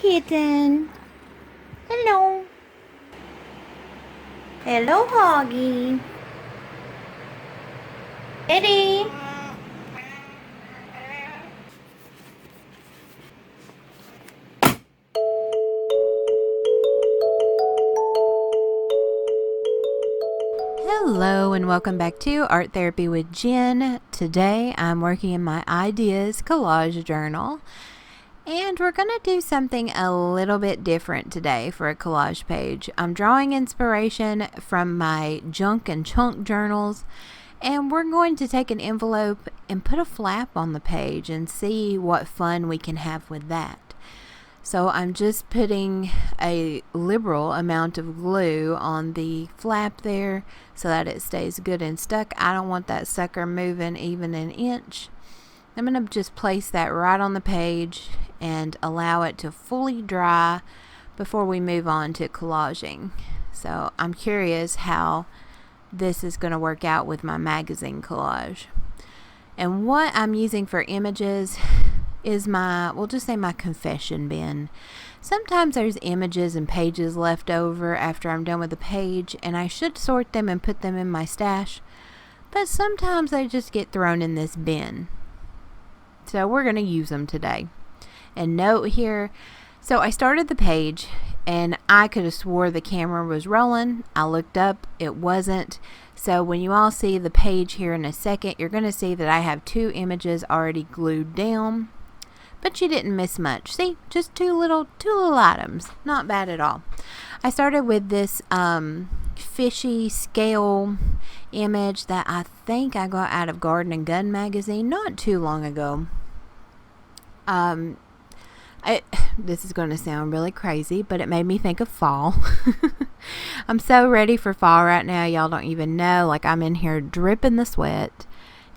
kitten. Hello. Hello, Hoggy. Eddie. Hello and welcome back to Art Therapy with Jen. Today I'm working in my Ideas Collage Journal, and we're going to do something a little bit different today for a collage page. I'm drawing inspiration from my junk and chunk journals, and we're going to take an envelope and put a flap on the page and see what fun we can have with that. So I'm just putting a liberal amount of glue on the flap there so that it stays good and stuck. I don't want that sucker moving even an inch. I'm going to just place that right on the page and allow it to fully dry before we move on to collaging. So I'm curious how this is going to work out with my magazine collage. And what I'm using for images is we'll just say my confession bin. Sometimes there's images and pages left over after I'm done with the page, and I should sort them and put them in my stash, but sometimes they just get thrown in this bin. So we're going to use them today. And note here, so I started the page and I could have swore the camera was rolling. I looked up, it wasn't. So when you all see the page here in a second, you're going to see that I have 2 images already glued down. But you didn't miss much. See, just two little items. Not bad at all. I started with this fishy scale image that I think I got out of Garden and Gun magazine not too long ago. This is going to sound really crazy, but it made me think of fall. I'm so ready for fall right now. Y'all don't even know. Like, I'm in here dripping the sweat.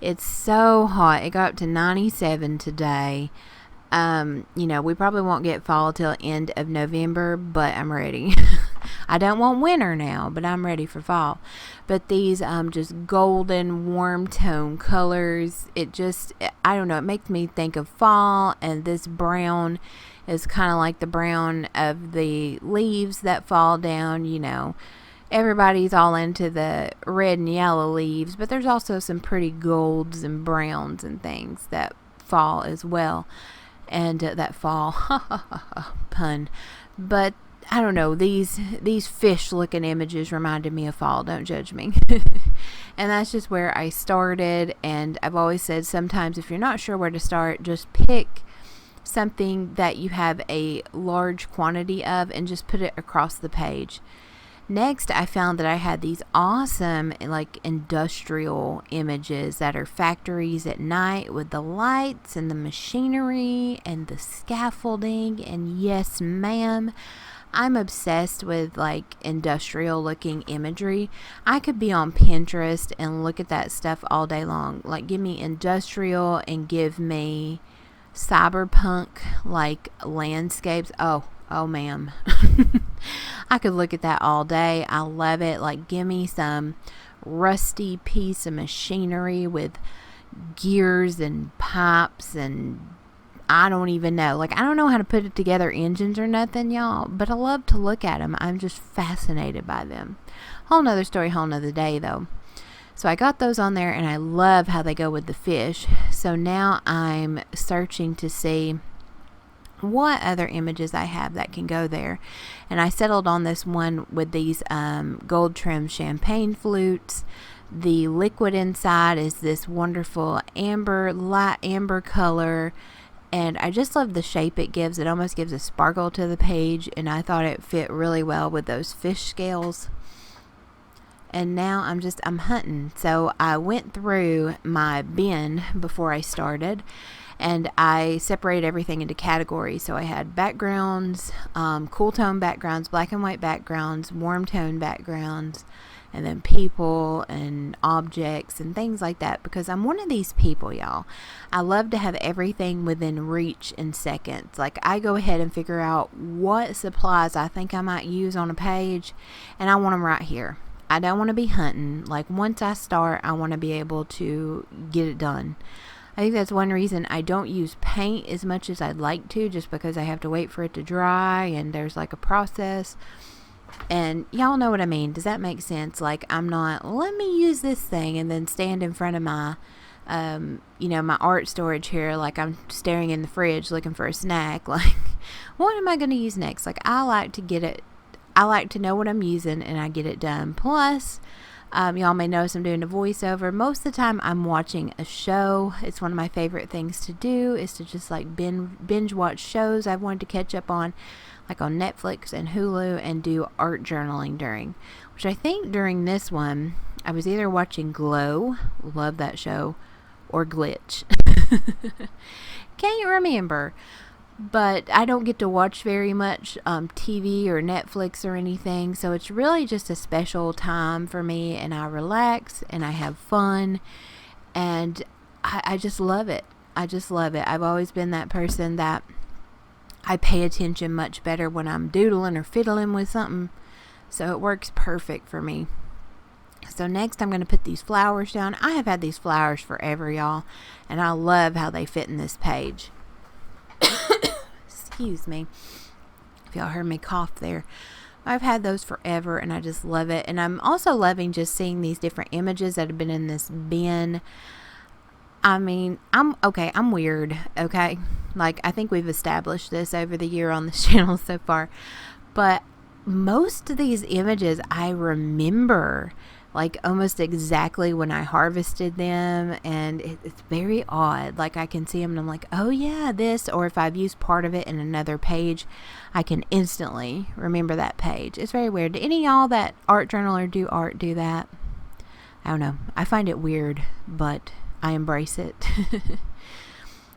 It's so hot. It got up to 97 today. We probably won't get fall till end of November, but I'm ready. I don't want winter now, but I'm ready for fall. But these just golden warm tone colors, I don't know, it makes me think of fall. And this brown is kind of like the brown of the leaves that fall down. Everybody's all into the red and yellow leaves, but there's also some pretty golds and browns and things that fall as well. And that fall pun, but I don't know, these fish looking images reminded me of fall. Don't judge me. And that's just where I started. And I've always said, sometimes if you're not sure where to start, just pick something that you have a large quantity of and just put it across the page. Next, I found that I had these awesome, like, industrial images that are factories at night with the lights and the machinery and the scaffolding. And yes, ma'am, I'm obsessed with, like, industrial looking imagery. I could be on Pinterest and look at that stuff all day long. Like, give me industrial and give me cyberpunk, like, landscapes. Oh, ma'am. I could look at that all day. I love it. Like, give me some rusty piece of machinery with gears and pipes and I don't even know. Like, I don't know how to put it together, engines or nothing, y'all, but I love to look at them. I'm just fascinated by them. Whole nother story, whole nother day, though. So I got those on there, and I love how they go with the fish. So now I'm searching to see what other images I have that can go there. And I settled on this one with these gold trimmed champagne flutes. The liquid inside is this wonderful light amber color. And I just love the shape it gives. It almost gives a sparkle to the page. And I thought it fit really well with those fish scales. And now I'm hunting. So I went through my bin before I started. And I separated everything into categories. So I had backgrounds, cool tone backgrounds, black and white backgrounds, warm tone backgrounds, and then people and objects and things like that. Because I'm one of these people, y'all. I love to have everything within reach in seconds. Like, I go ahead and figure out what supplies I think I might use on a page, and I want them right here. I don't want to be hunting. Like, once I start, I want to be able to get it done. I think that's one reason I don't use paint as much as I'd like to, just because I have to wait for it to dry and there's like a process. And y'all know what I mean. Does that make sense? Like, I'm not, let me use this thing and then stand in front of my, my art storage here, like I'm staring in the fridge looking for a snack. Like, what am I going to use next? Like, I like to know what I'm using and I get it done. Plus, y'all may notice I'm doing a voiceover. Most of the time I'm watching a show. It's one of my favorite things to do, is to just like binge watch shows I've wanted to catch up on, like on Netflix and Hulu, and do art journaling during. Which I think during this one, I was either watching Glow, love that show, or Glitch. Can't remember. But I don't get to watch very much TV or Netflix or anything, so it's really just a special time for me, and I relax and I have fun, and I just love it. I just love it. I've always been that person that I pay attention much better when I'm doodling or fiddling with something, so it works perfect for me. So next I'm going to put these flowers down. I have had these flowers forever, y'all, and I love how they fit in this page. Excuse me if y'all heard me cough there. I've had those forever and I just love it. And I'm also loving just seeing these different images that have been in this bin. I mean, I'm weird, okay? Like, I think we've established this over the year on this channel so far. But most of these images I remember, like, almost exactly when I harvested them, and it's very odd. Like, I can see them and I'm like, oh yeah, this, or if I've used part of it in another page, I can instantly remember that page. It's very weird. Do any of y'all that art journal or do art do that? I don't know. I find it weird, but I embrace it.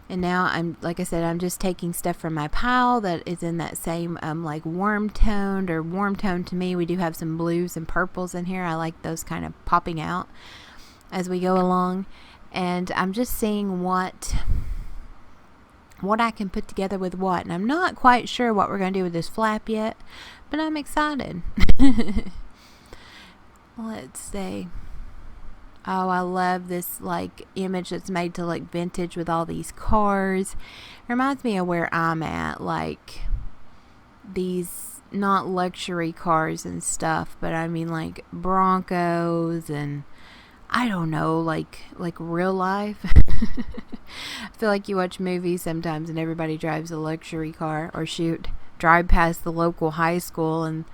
And now like I said, I'm just taking stuff from my pile that is in that same, like warm toned to me. We do have some blues and purples in here. I like those kind of popping out as we go along. And I'm just seeing what I can put together with what. And I'm not quite sure what we're going to do with this flap yet, but I'm excited. Let's see. Oh, I love this like image that's made to look vintage with all these cars. Reminds me of where I'm at, like these not luxury cars and stuff, but I mean like Broncos and I don't know, like real life. I feel like you watch movies sometimes and everybody drives a luxury car, or drive past the local high school and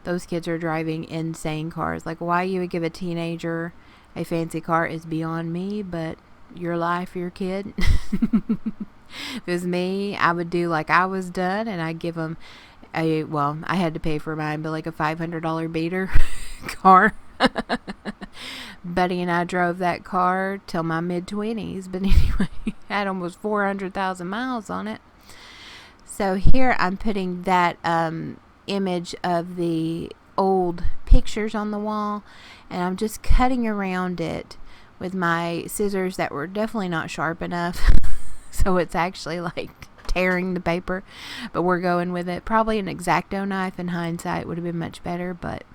those kids are driving insane cars. Like, why you would give a teenager a fancy car is beyond me, but your life, your kid. If it was me, I would do like I was done, and I'd give them I had to pay for mine, but like a $500 beater car. Buddy and I drove that car till my mid-20s, but anyway, had almost 400,000 miles on it. So here I'm putting that image of the old pictures on the wall, and I'm just cutting around it with my scissors that were definitely not sharp enough. So it's actually like tearing the paper, but we're going with it. Probably an X-Acto knife in hindsight would have been much better, but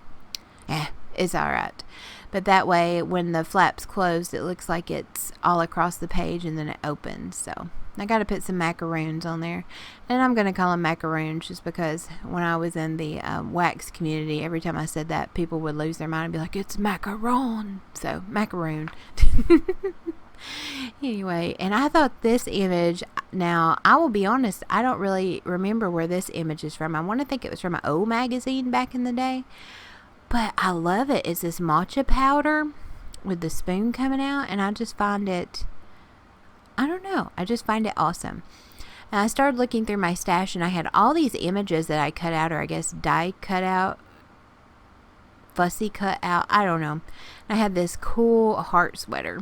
it's alright. But that way when the flap's closed, it looks like it's all across the page and then it opens. So I got to put some macaroons on there, and I'm going to call them macaroons just because when I was in the wax community, every time I said that, people would lose their mind and be like, it's macaron. So macaroon. Anyway, and I thought this image, now I will be honest, I don't really remember where this image is from. I want to think it was from an O magazine back in the day, but I love it. It's this matcha powder with the spoon coming out, and I just find it, I don't know, I just find it awesome. And I started looking through my stash, and I had all these images that I cut out, or I guess die cut out, fussy cut out, I don't know. I had this cool heart sweater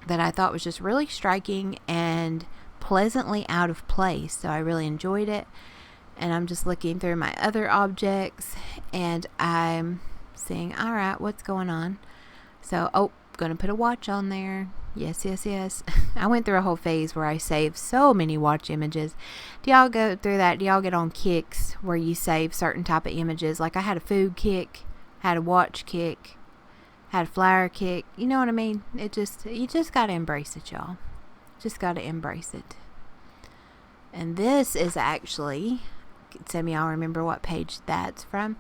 that I thought was just really striking and pleasantly out of place, so I really enjoyed it. And I'm just looking through my other objects, and I'm seeing, all right, what's going on? So, gonna put a watch on there. Yes. I went through a whole phase where I saved so many watch images. Do y'all go through that? Do y'all get on kicks where you save certain type of images? Like I had a food kick, had a watch kick, had a flower kick. You know what I mean? You just gotta embrace it, y'all. Just got to embrace it. And this is actually, some of y'all remember what page that's from.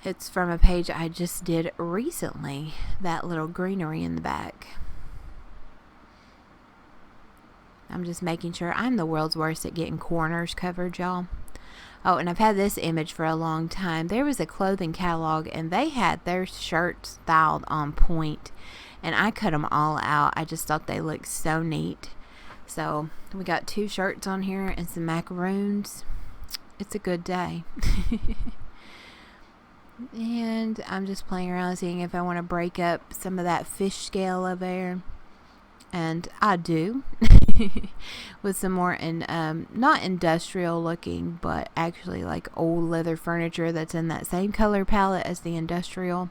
It's from a page I just did recently. That little greenery in the back. I'm just making sure. I'm the world's worst at getting corners covered, y'all. Oh, and I've had this image for a long time. There was a clothing catalog, and they had their shirts styled on point, and I cut them all out. I just thought they looked so neat. So we got 2 shirts on here and some macaroons. It's a good day. And I'm just playing around seeing if I want to break up some of that fish scale over there. And I do. With some more not industrial looking, but actually like old leather furniture that's in that same color palette as the industrial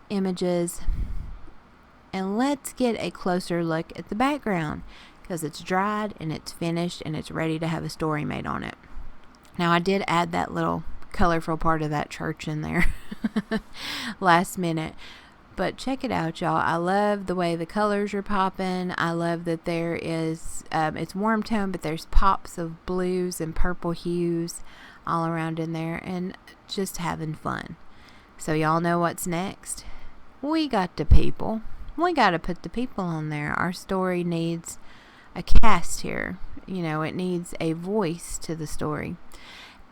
images. And let's get a closer look at the background, because it's dried and it's finished and it's ready to have a story made on it. Now I did add that little colorful part of that church in there last minute. But check it out, y'all. I love the way the colors are popping. I love that there is, it's warm tone, but there's pops of blues and purple hues all around in there, and just having fun. So y'all know what's next? We got the people. We got to put the people on there. Our story needs a cast here. You know, it needs a voice to the story.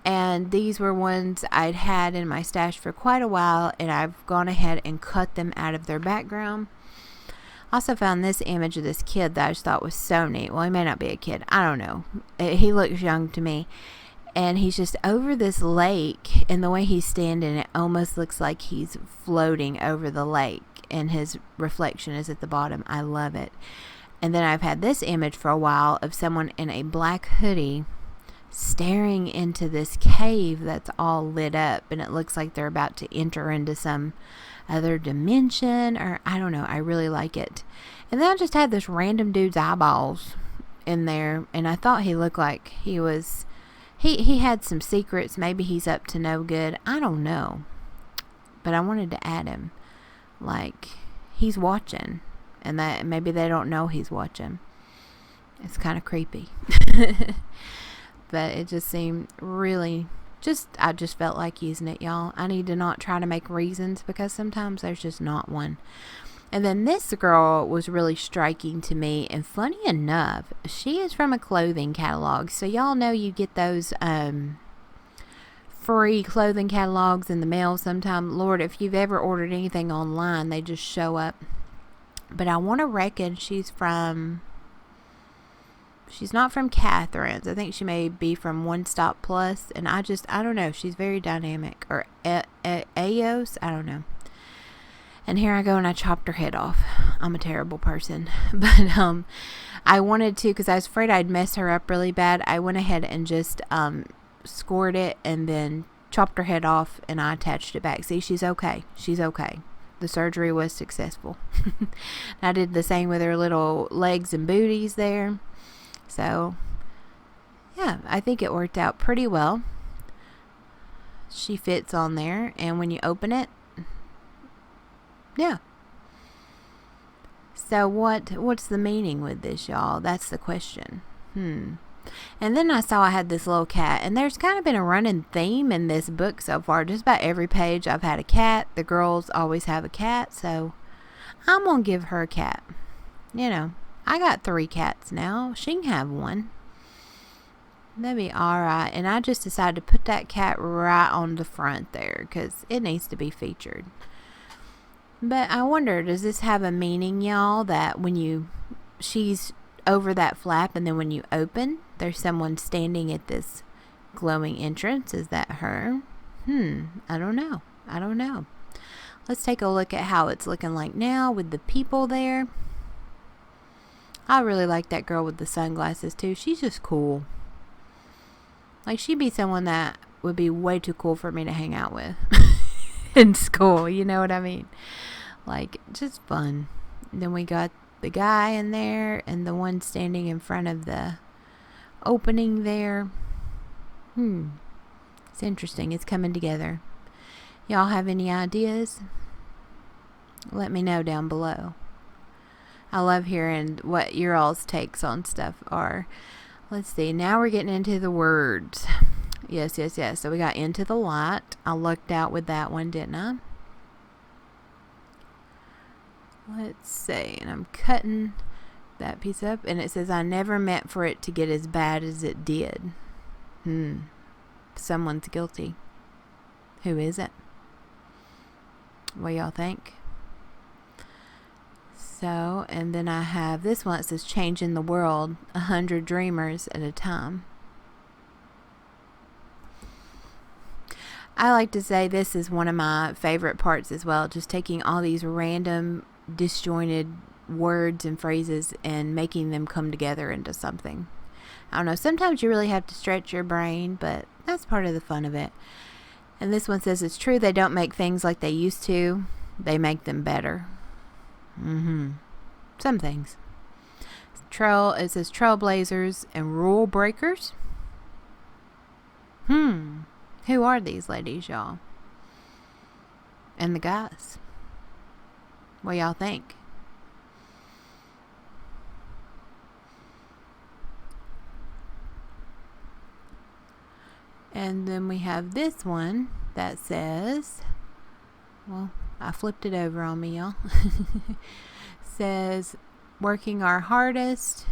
And these were ones I'd had in my stash for quite a while, and I've gone ahead and cut them out of their background. Also found this image of this kid that I just thought was so neat. Well, he may not be a kid. I don't know. He looks young to me. And he's just over this lake, and the way he's standing, it almost looks like he's floating over the lake, and his reflection is at the bottom. I love it. And then I've had this image for a while of someone in a black hoodie staring into this cave that's all lit up, and it looks like they're about to enter into some other dimension, or I don't know. I really like it. And then I just had this random dude's eyeballs in there, and I thought he looked like he was he had some secrets. Maybe he's up to no good. I don't know, but I wanted to add him, like he's watching, and that maybe they don't know he's watching. It's kind of creepy. But it just seemed really, I just felt like using it, y'all. I need to not try to make reasons, because sometimes there's just not one. And then this girl was really striking to me, and funny enough, she is from a clothing catalog. So y'all know you get those free clothing catalogs in the mail sometime. Lord, if you've ever ordered anything online, they just show up. But I want to reckon she's not from Catherine's. I think she may be from One Stop Plus. And I don't know. She's very dynamic. Or Aos. I don't know. And here I go, and I chopped her head off. I'm a terrible person. But I wanted to, because I was afraid I'd mess her up really bad. I went ahead and just scored it and then chopped her head off, and I attached it back. See, she's okay. She's okay. The surgery was successful. I did the same with her little legs and booties there. So, yeah, I think it worked out pretty well. She fits on there, and when you open it, yeah. So what's the meaning with this, y'all? That's the question. And then I saw I had this little cat, and there's kind of been a running theme in this book so far. Just about every page I've had a cat. The girls always have a cat, so I'm going to give her a cat. You know, I got 3 cats now. She can have one. That'd be alright. And I just decided to put that cat right on the front there, because it needs to be featured. But I wonder, does this have a meaning, y'all, that when she's over that flap, and then when you open, there's someone standing at this glowing entrance? Is that her? I don't know. Let's take a look at how it's looking like now with the people there. I really like that girl with the sunglasses too. She's just cool. Like, she'd be someone that would be way too cool for me to hang out with in school. You know what I mean? Like, just fun. And then we got the guy in there, and the one standing in front of the opening there. It's interesting. It's coming together. Y'all have any ideas? Let me know down below. I love hearing what your all's takes on stuff are. Let's see. Now we're getting into the words. Yes. So we got into the light. I lucked out with that one, didn't I? Let's see. And I'm cutting that piece up. And it says, I never meant for it to get as bad as it did. Someone's guilty. Who is it? What y'all think? So, and then I have this one that says changing the world 100 dreamers at a time. I like to say this is one of my favorite parts as well, just taking all these random disjointed words and phrases and making them come together into something. I don't know, sometimes you really have to stretch your brain, but that's part of the fun of it. And this one says, it's true they don't make things like they used to, they make them better. Some things. It says trailblazers and rule breakers. Who are these ladies, y'all? And the guys? What y'all think? And then we have this one that says, well, I flipped it over on me, y'all. Says, working our hardest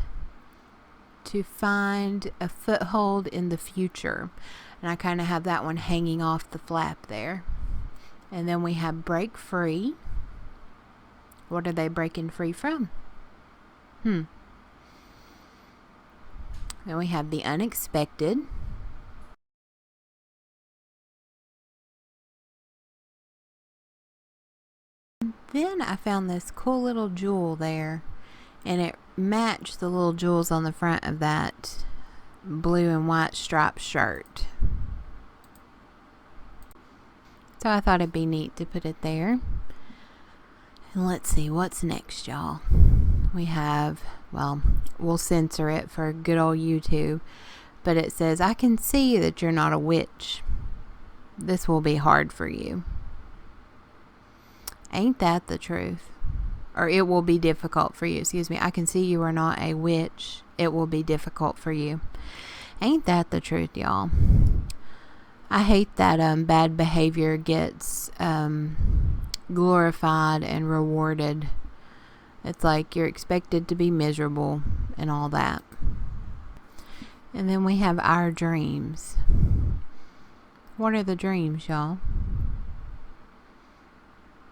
to find a foothold in the future. And I kind of have that one hanging off the flap there. And then we have break free. What are they breaking free from? Then we have the unexpected. Then I found this cool little jewel there, and it matched the little jewels on the front of that blue and white striped shirt. So I thought it'd be neat to put it there. And let's see what's next, y'all. We have, well, we'll censor it for good old YouTube, but it says, I can see that you're not a witch. This will be hard for you. Ain't that the truth? Or it will be difficult for you. Excuse me. I can see you are not a witch. It will be difficult for you. Ain't that the truth, y'all? I hate that bad behavior gets glorified and rewarded. It's like you're expected to be miserable and all that. And then we have our dreams. What are the dreams, y'all?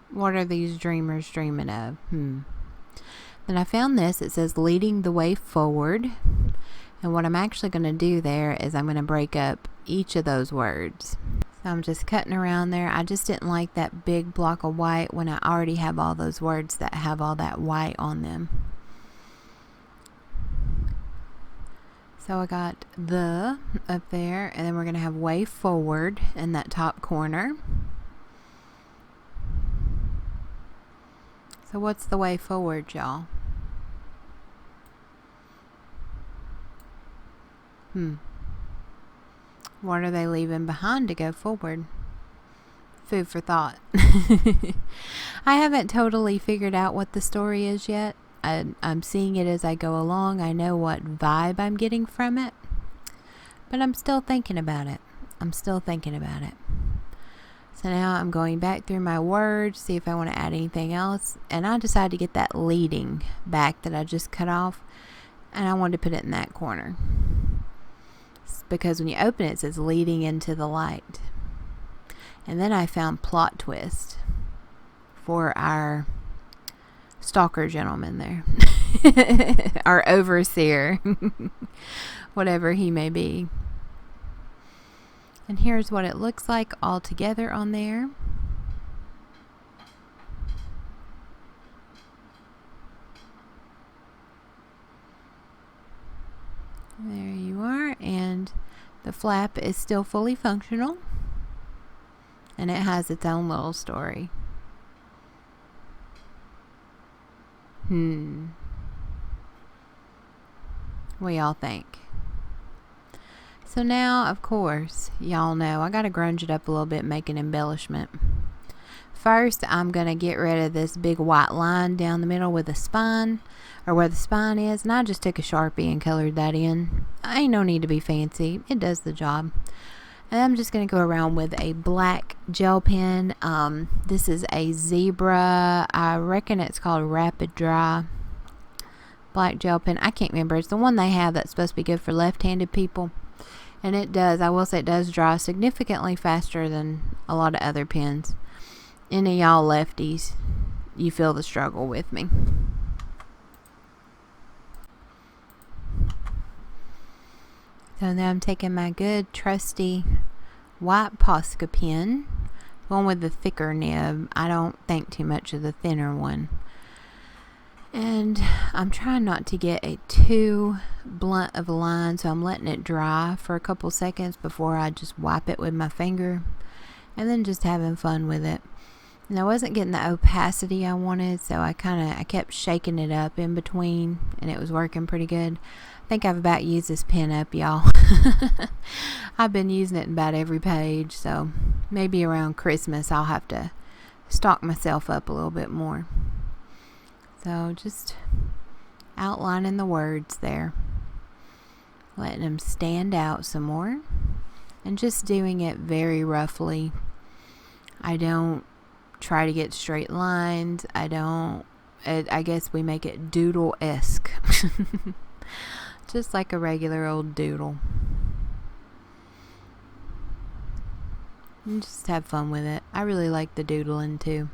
What are these dreamers dreaming of? Then I found this. It says leading the way forward. And what I'm actually going to do there is I'm going to break up each of those words. So I'm just cutting around there. I just didn't like that big block of white when I already have all those words that have all that white on them. So I got the up there, and then we're going to have way forward in that top corner. So what's the way forward, y'all? What are they leaving behind to go forward? Food for thought. I haven't totally figured out what the story is yet. I'm seeing it as I go along. I know what vibe I'm getting from it, but I'm still thinking about it. So now I'm going back through my words, see if I want to add anything else. And I decided to get that leading back that I just cut off, and I wanted to put it in that corner. It's because when you open it, it says leading into the light. And then I found plot twist for our stalker gentleman there. Our overseer. Whatever he may be. And here's what it looks like all together on there. There you are. And the flap is still fully functional. And it has its own little story. What y'all think? So now, of course, y'all know I gotta grunge it up a little bit, make an embellishment. first I'm going to get rid of this big white line down the middle with the spine, or where the spine is, and I just took a Sharpie and colored that in. Ain't no need to be fancy. It does the job. And I'm just going to go around with a black gel pen. This is a Zebra. I reckon it's called Rapid Dry. Black gel pen. I can't remember. It's the one they have that's supposed to be good for left-handed people. And it does. I will say it does dry significantly faster than a lot of other pens. Any of y'all lefties, you feel the struggle with me. So now I'm taking my good trusty white Posca pen, one with the thicker nib. I don't think too much of the thinner one. And I'm trying not to get a too blunt of a line, so I'm letting it dry for a couple seconds before I just wipe it with my finger, and then just having fun with it. And I wasn't getting the opacity I wanted, so I kept shaking it up in between, and it was working pretty good. I think I've about used this pen up, y'all. I've been using it in about every page, so maybe around Christmas I'll have to stock myself up a little bit more. So just outlining the words there, letting them stand out some more, and just doing it very roughly. I don't try to get straight lines. I guess we make it doodle-esque. Just like a regular old doodle. And just have fun with it. I really like the doodling too.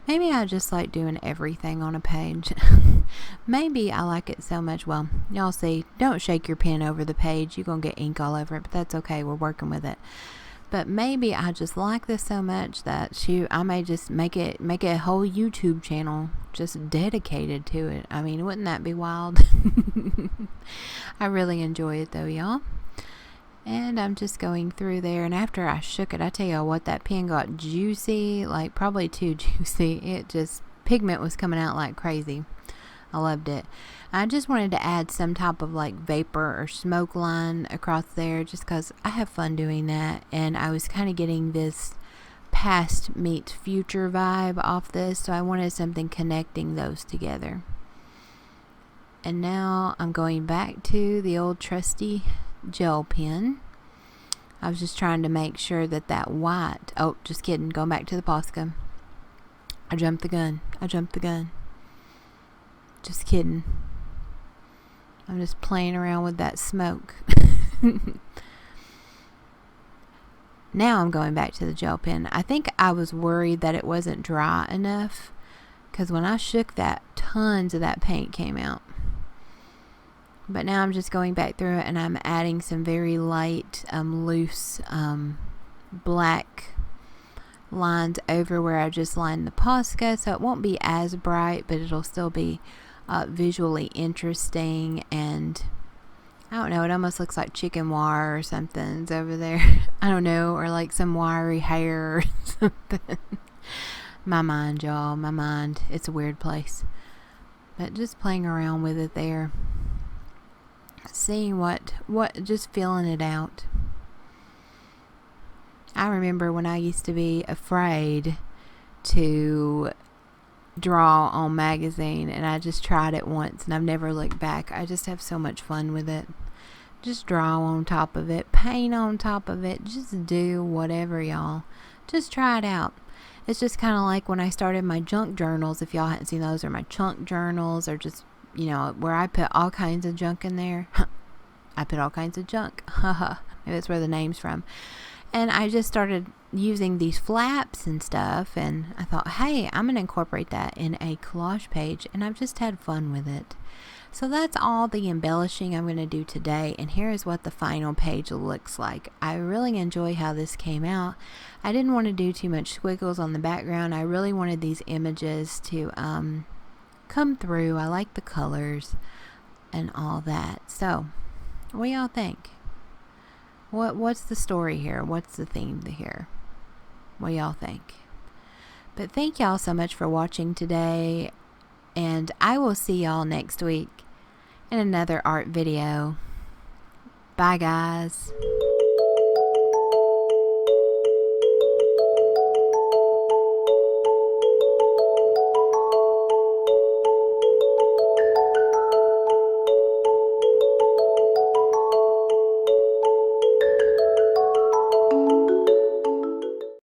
Maybe I just like doing everything on a page. Maybe I like it so much. Well, y'all see, don't shake your pen over the page. You're going to get ink all over it, but that's okay. We're working with it. But maybe I just like this so much that I may just make it a whole YouTube channel just dedicated to it. I mean, wouldn't that be wild? I really enjoy it though, y'all. And I'm just going through there, and after I shook it, I tell you what, that pen got juicy, like probably too juicy. Pigment was coming out like crazy. I loved it. I just wanted to add some type of like vapor or smoke line across there, just because I have fun doing that, and I was kind of getting this past meets future vibe off this, so I wanted something connecting those together. And now I'm going back to the old trusty gel pen. I was just trying to make sure that white, oh, just kidding, going back to the Posca. I jumped the gun. Just kidding. I'm just playing around with that smoke. Now I'm going back to the gel pen. I think I was worried that it wasn't dry enough, because when I shook that, tons of that paint came out. But now I'm just going back through it, and I'm adding some very light, loose, black lines over where I just lined the Posca, so it won't be as bright, but it'll still be visually interesting. And I don't know, it almost looks like chicken wire or something's over there. I don't know, or like some wiry hair or something. My mind, y'all, my mind. It's a weird place. But just playing around with it there. Seeing what just feeling it out. I remember when I used to be afraid to draw on magazine, and I just tried it once, and I've never looked back. I just have so much fun with it. Just draw on top of it, paint on top of it, just do whatever, y'all. Just try it out. It's just kind of like when I started my junk journals. If y'all hadn't seen those, or my chunk journals, or just, you know, where I put all kinds of junk in there. I put all kinds of junk. Haha. Maybe that's where the name's from. And I just started using these flaps and stuff, and I thought, hey, I'm going to incorporate that in a collage page, and I've just had fun with it. So that's all the embellishing I'm going to do today, and here is what the final page looks like. I really enjoy how this came out. I didn't want to do too much squiggles on the background. I really wanted these images to come through. I like the colors and all that. So what do y'all think? What's the story here? What's the theme here? What do y'all think? But thank y'all so much for watching today, and I will see y'all next week in another art video. Bye, guys.